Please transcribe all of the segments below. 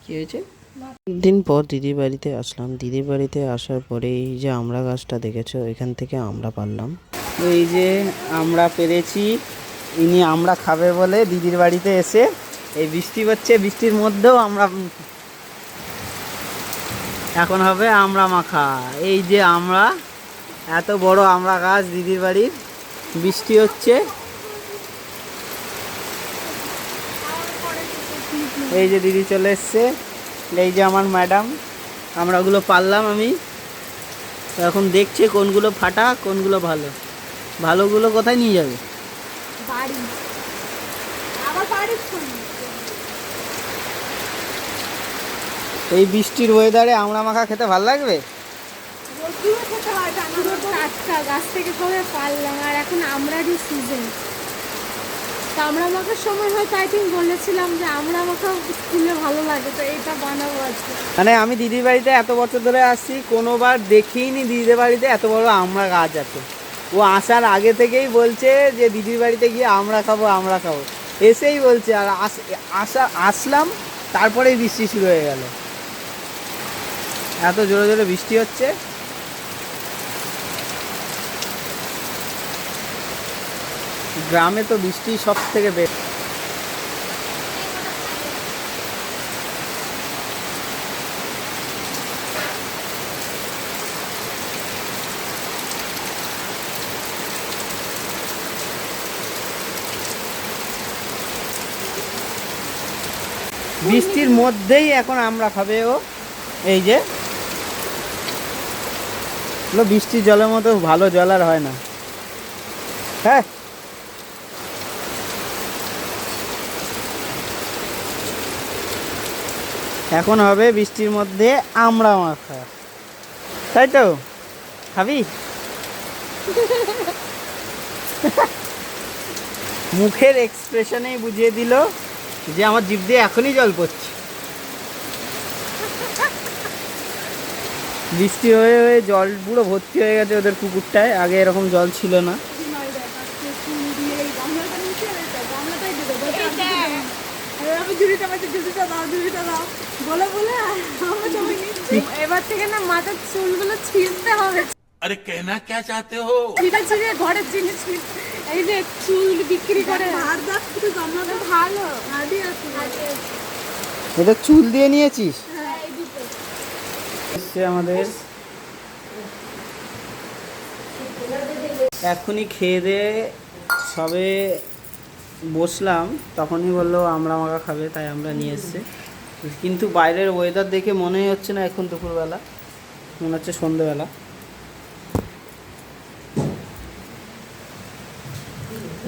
কি হয়েছে? দিন পর দিদির বাড়িতে আসলাম। দিদির বাড়িতে আসার পরে এই যে আমড়া গাছটা দেখেছো, এখান থেকে আমড়া পারলাম। এই যে আমরা পেরেছি। ইনি আমড়া খাবে বলে দিদির বাড়িতে এসে, এই বৃষ্টি হচ্ছে, বৃষ্টির মধ্যেও আমরা এখন হবে আমড়া মাখা। এই যে আমরা, এত বড় আমড়া গাছ দিদির বাড়ির, বৃষ্টি হচ্ছে। এই যে দিদি চলে এসছে, এই যে আমার ম্যাডাম। আমড়াগুলো পারলাম আমি, এখন দেখছে কোনগুলো ফাটা কোনগুলো ভালো। ভালোগুলো কোথায় নিয়ে যাবে? এই বৃষ্টির ওয়েদারে আমড়া মাখা খেতে ভালো লাগবে। টাটকা গাছ থেকে সবাই পারলাম, আর এখন আমড়ারই সিজন। আমড়া মাখার সময় হয়তো আই থিঙ্ক বলেছিলাম যে আমড়া মাখা স্কুলে ভালো লাগে, তো এটা বানাবো আজকে। মানে আমি দিদির বাড়িতে এত বছর ধরে আসছি, কোনোবার দেখিনি দিদির বাড়িতে এত বড় আমড়া গাছ আছে। ও আসার আগে থেকেই বলছে যে দিদির বাড়িতে গিয়ে আমড়া খাবো আমড়া খাবো, এসেই বলছে। আর আসলাম, তারপরেই বৃষ্টি শুরু হয়ে গেল। এত জোরে জোরে বৃষ্টি হচ্ছে। গ্রামে তো বৃষ্টি সব থেকে বেশি। বৃষ্টির মধ্যেই এখন আমরা খাবে ও। এই যে বৃষ্টির জলের মতো ভালো জল আর হয় না। হ্যাঁ, এখন হবে বৃষ্টির মধ্যে আমড়া মাখা, তাই তো? খাবি? মুখের এক্সপ্রেশনেই বুঝিয়ে দিল যে আমার জিভ দিয়ে এখনই জল পড়ছে। বৃষ্টি হয়ে হয়ে জল পুরো ভর্তি হয়ে গেছে ওদের পুকুরটায়। আগে এরকম জল ছিল না। এবার থেকে না মাথার চুলগুলো ছিঁড়তে হবে। अरे कहना क्या चाहते हो? ছিঁড়ে ছিঁড়ে ঘরের জিনিস এই যে চুল বিক্রি করে ভালো। এটা চুল দিয়ে নিয়েছিস? এসছে আমাদের। এখনই খেয়ে দিয়ে সবে বসলাম, তখনই বললো আমড়া মাখা খাবে, তাই আমরা নিয়ে এসছে। কিন্তু বাইরের ওয়েদার দেখে মনেই হচ্ছে না এখন দুপুরবেলা, মনে হচ্ছে সন্ধ্যেবেলা।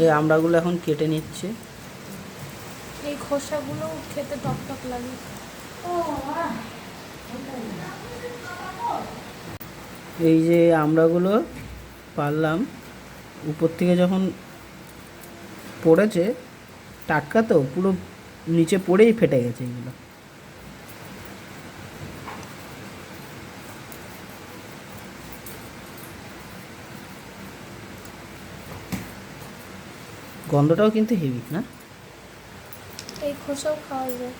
এই আমড়াগুলো এখন কেটে নিচ্ছে। এই খোসাগুলো খেতে টক টক লাগে। এই যে আমড়াগুলো পারলাম, উপর থেকে যখন পড়েছে, টাটকা তো পুরো নিচে পড়েই ফেটে গেছে এগুলো। গন্ধটাও কিন্তু হেভি না? এই খোসাও খাওয়া যায়।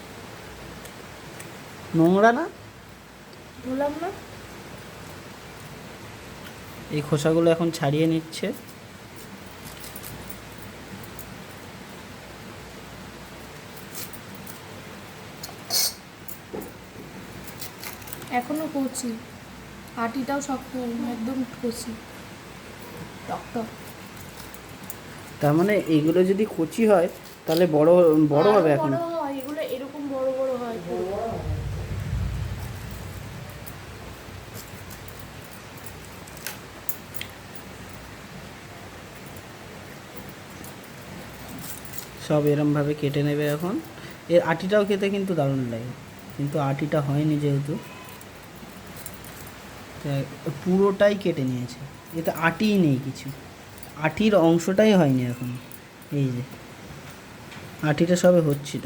নোংরা না? বললাম না। এই খোসাগুলো এখন ছাড়িয়ে নিচ্ছে। এখনো কচি, আটিটাও শক্ত, একদম কচি টক টক। তার মানে এইগুলো যদি কচি হয় তাহলে বড় বড় হবে এখন। এগুলো এরকম বড় বড় হয়। সব এরমভাবে কেটে নেবে এখন। এর আটিটাও খেতে কিন্তু দারুণ লাগে, কিন্তু আটিটা হয়নি যেহেতু, পুরোটাই কেটে নিয়েছে। এতে আটিই নেই কিছু, আটির অংশটাই হয়নি এখন। এই যে আটিটা সবে হচ্ছিল,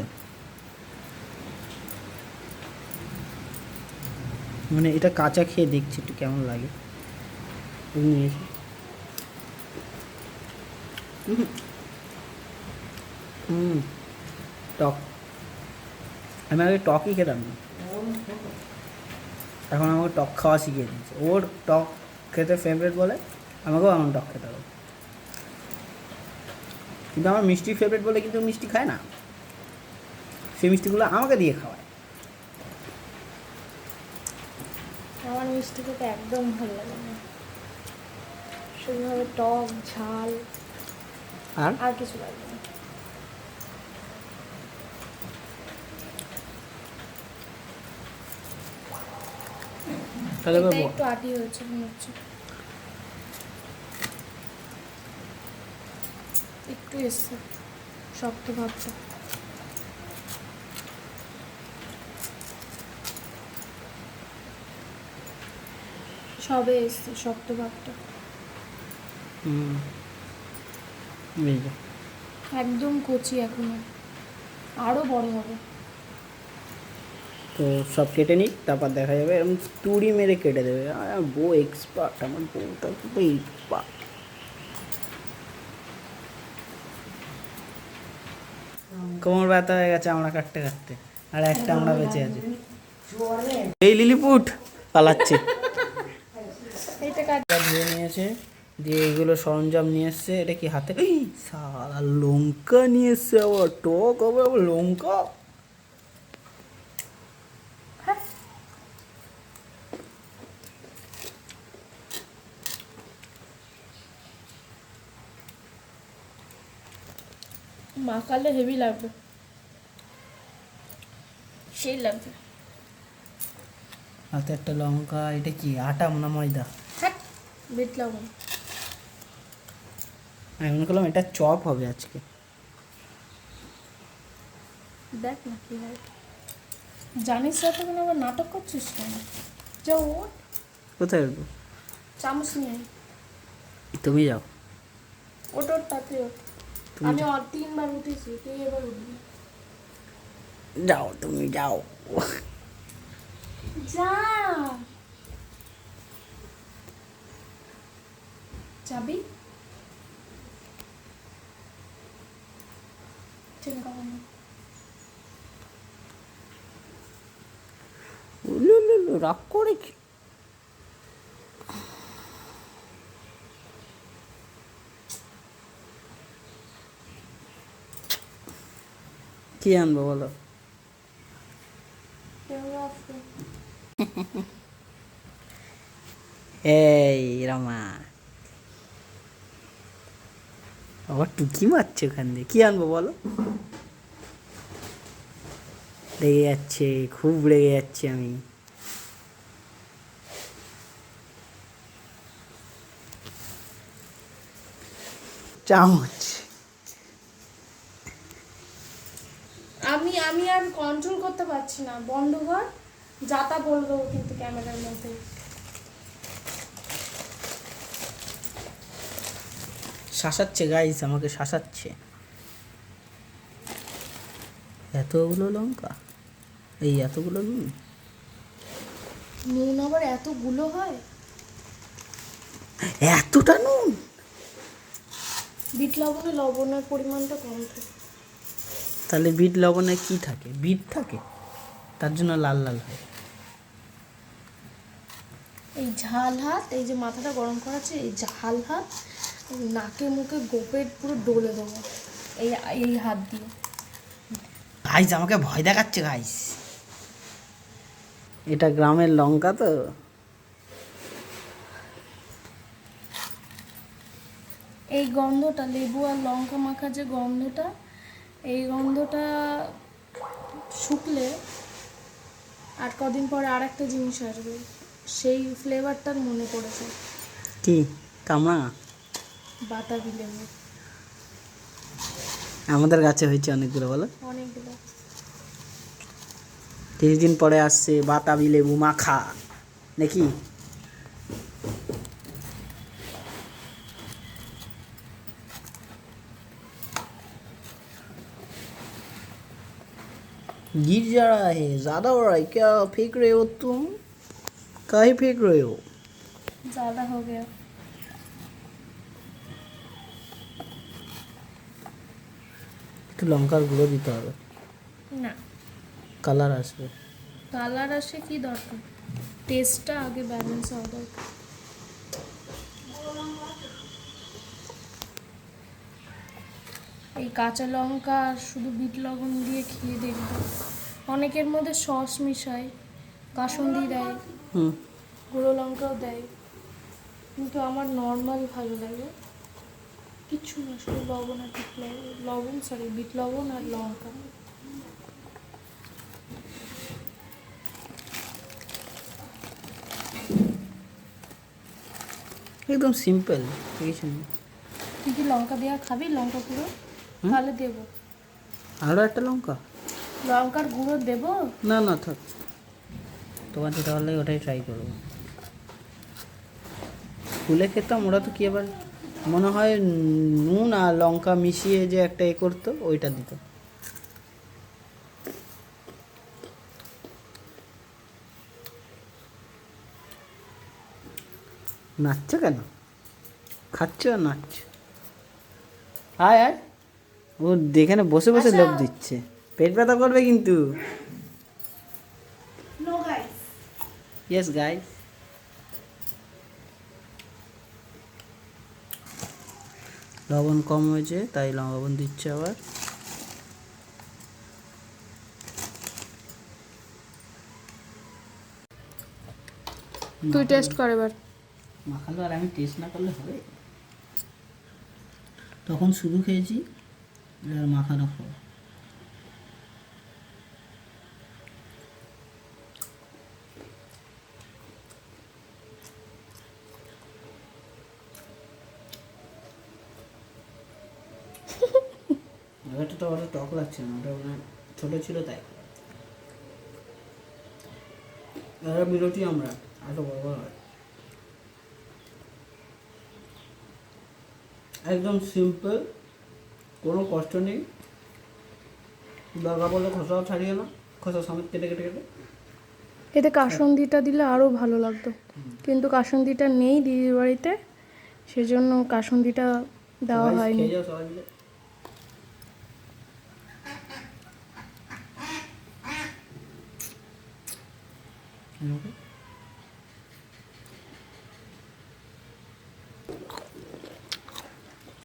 মানে এটা কাঁচা খেয়ে দেখছি একটু কেমন লাগে। নিয়েছি টক। আমি আগে টকই খেতাম না, এখন আমাকে টক খাওয়া শিখিয়ে দিচ্ছে। ওর টক খেতে ফেভারিট বলে, আমাকেও এমন টক খেতে হবে। কিন্তু আমার মিষ্টি ফেভারিট বলে কিন্তু মিষ্টি খায় না, সেই মিষ্টিগুলো আমাকে দিয়ে খাওয়ায়। আমার মিষ্টি খেতে একদম ভালো লাগে না, শুধুভাবে টক ঝাল, আর আর কিছু লাগবে না। তাহলে এবার এটা বল। একটু আটি হয়েছে মনে হচ্ছে, একটু এসছে শক্ত ভাবটা। সবে এসছে শক্ত ভাবটা, এই যে। একদম কচি এখনো, আরো বড় হবে। তো সব কেটে নিই, তারপর দেখা যাবে। এরকম তুড়ি মেরে কেটে দেবে। আর বউ এক্সপার্ট, আমার বউটা খুব এক্সপার্ট। কোমর ব্যথা হয়ে গেছে আমরা কাটতে কাটতে, আর একটা আমরা বেঁচে আছি। এই লিলিপুট পালাচ্ছে। এইটা কাট। ধুয়ে নিয়েছে, দিয়ে এইগুলো সরঞ্জাম নিয়ে এসছে। এটা কি হাতে? এই সারা লঙ্কা নিয়ে এসছে, আবার টক হবে, আবার লঙ্কা। মাখালে হেভি লাগবে, সেই লাগবে। হাতে একটা লঙ্কা। এটা কি আটা না ময়দা? হ্যাঁ, বিট লবণ। আমি মনে করলাম এটা চপ হবে আজকে। দেখ না কি হয়, জানিস না তখন আবার নাটক করছিস কেন? যাও ওঠ, কোথায় উঠবো? চামচ নিয়ে আয়। তুমি যাও। ওঠ ওঠ, তাড়াতাড়ি ওঠ। আমি 3বার উঠেছি, তুই এবার উঠবি। যাও তুমি যাও। যা, যাবি? ঠিক আছে। রাগ করে কি? কি আনবো বলো? এই রমা আবার টুকি মারছে ওখান দিয়ে। কি আনবো বলো? রেগে যাচ্ছে, খুব রেগে যাচ্ছি আমি। চামচ। আমি আমি আর কন্ট্রোল করতে পারছি না, বন্ধ কর। যাতা বলে দেবো কিন্তু ক্যামেরার মধ্যে। শাসাচ্ছে গাইস, আমাকে শাসাচ্ছে। এতগুলো লঙ্কা, এই এতগুলো নুন। নুন আবার এতগুলো হয়? এতটা নুন? বিট লবণে লবণের পরিমাণটা কম থাকে। তাহলে বিট লবণে কি থাকে? বিট থাকে, তার জন্য লাল লাল হয়। এই ঝাল হাত, এই যে মাথাটা গরম করা আছে, এই ঝাল হাত নাকে মুখে গোপে পুরো ডলে দেবো এই এই হাত দিয়ে। গাইস আমাকে ভয় দেখাচ্ছে গাইস। এটা গ্রামের লঙ্কা তো। এই গন্ধটা, লেবু আর লঙ্কা মাখা যে গন্ধটা, এই গন্ধটা শুকলে আর কদিন পরে আর একটা জিনিস আসবে, সেই ফ্লেভারটার মনে পড়েছে। কি? কামড়া? বাতাবি লেবু। আমাদের গাছে হয়েছে অনেকগুলো, বলো। অনেকগুলো। 30 দিন পরে আসছে বাতাবি লেবু মাখা, নাকি? गिर जा रहा है, ज्यादा हो रहा है क्या? फेंक रहे हो तुम? काहे फेंक रहे हो? ज़्यादा हो गया। একটু লঙ্কার গুঁড়ো দিতে হবে। না, কালার আসবে। কালার আসে কি দরকার, টেস্টটা আগে ব্যালেন্স হওয়া দরকার। এই কাঁচা লঙ্কা আর শুধু বিট লবণ দিয়ে খেয়ে দেখবে, অনেকের মধ্যে সস মিশায়, কাসুন্দি দেয়, হুম। গুঁড়ো লঙ্কাও দেয়, কিন্তু আমার নর্মাল ভালো লাগে। কিচ্ছু না, শুধু লবণ আর বিট লবণ, বিট লবণ আর লঙ্কা। একদম সিম্পল, কিছু নেই। তুই কি লঙ্কা দেওয়া খাবি, লঙ্কা গুঁড়ো? তাহলে দেবো, আরও একটা লঙ্কা? লঙ্কার গুঁড়ো দেবো। না না থাক, তোমার যেটা হলে ওটাই ট্রাই করবো। স্কুলে খেতাম, ওরা তো কি আবার মনে হয় নুন আর লঙ্কা মিশিয়ে যে একটা এ করতো, ওইটা দিত। নাচছো কেন? খাচ্ছ আর নাচছো? আয় আয়, ও এখানে বসে বসে লোভ দিচ্ছে, পেট ব্যথা করবে কিন্তু। No guys, yes guys. লবণ কম হয়েছে তাই লবণ দিচ্ছে আবার। তুই টেস্ট কর এবার। মাখালো আর আমি টেস্ট না করলে হবে? তখন শুধু খেয়েছি, এবার মাখানো খাবো। ব্যাপারটা তো অত টক লাগছে না, ওটা মানে ছোটো ছিল তাই। এবার বিরতি আমরা আরো বড় বড় হয়। একদম সিম্পল, কোনো কষ্ট নেই। দরকার পড়লে খোসাও ছাড়িয়ে না, খোসা সমেত কেটে কেটে কেটে। এতে কাসুন্দিটা দিলে আরও ভালো লাগতো, কিন্তু কাসুন্দিটা নেই দিদির বাড়িতে, সেজন্য কাসুন্দিটা দেওয়া সবাই হয়নি। খেয়ে যাও সবাই মিলে। এরকম।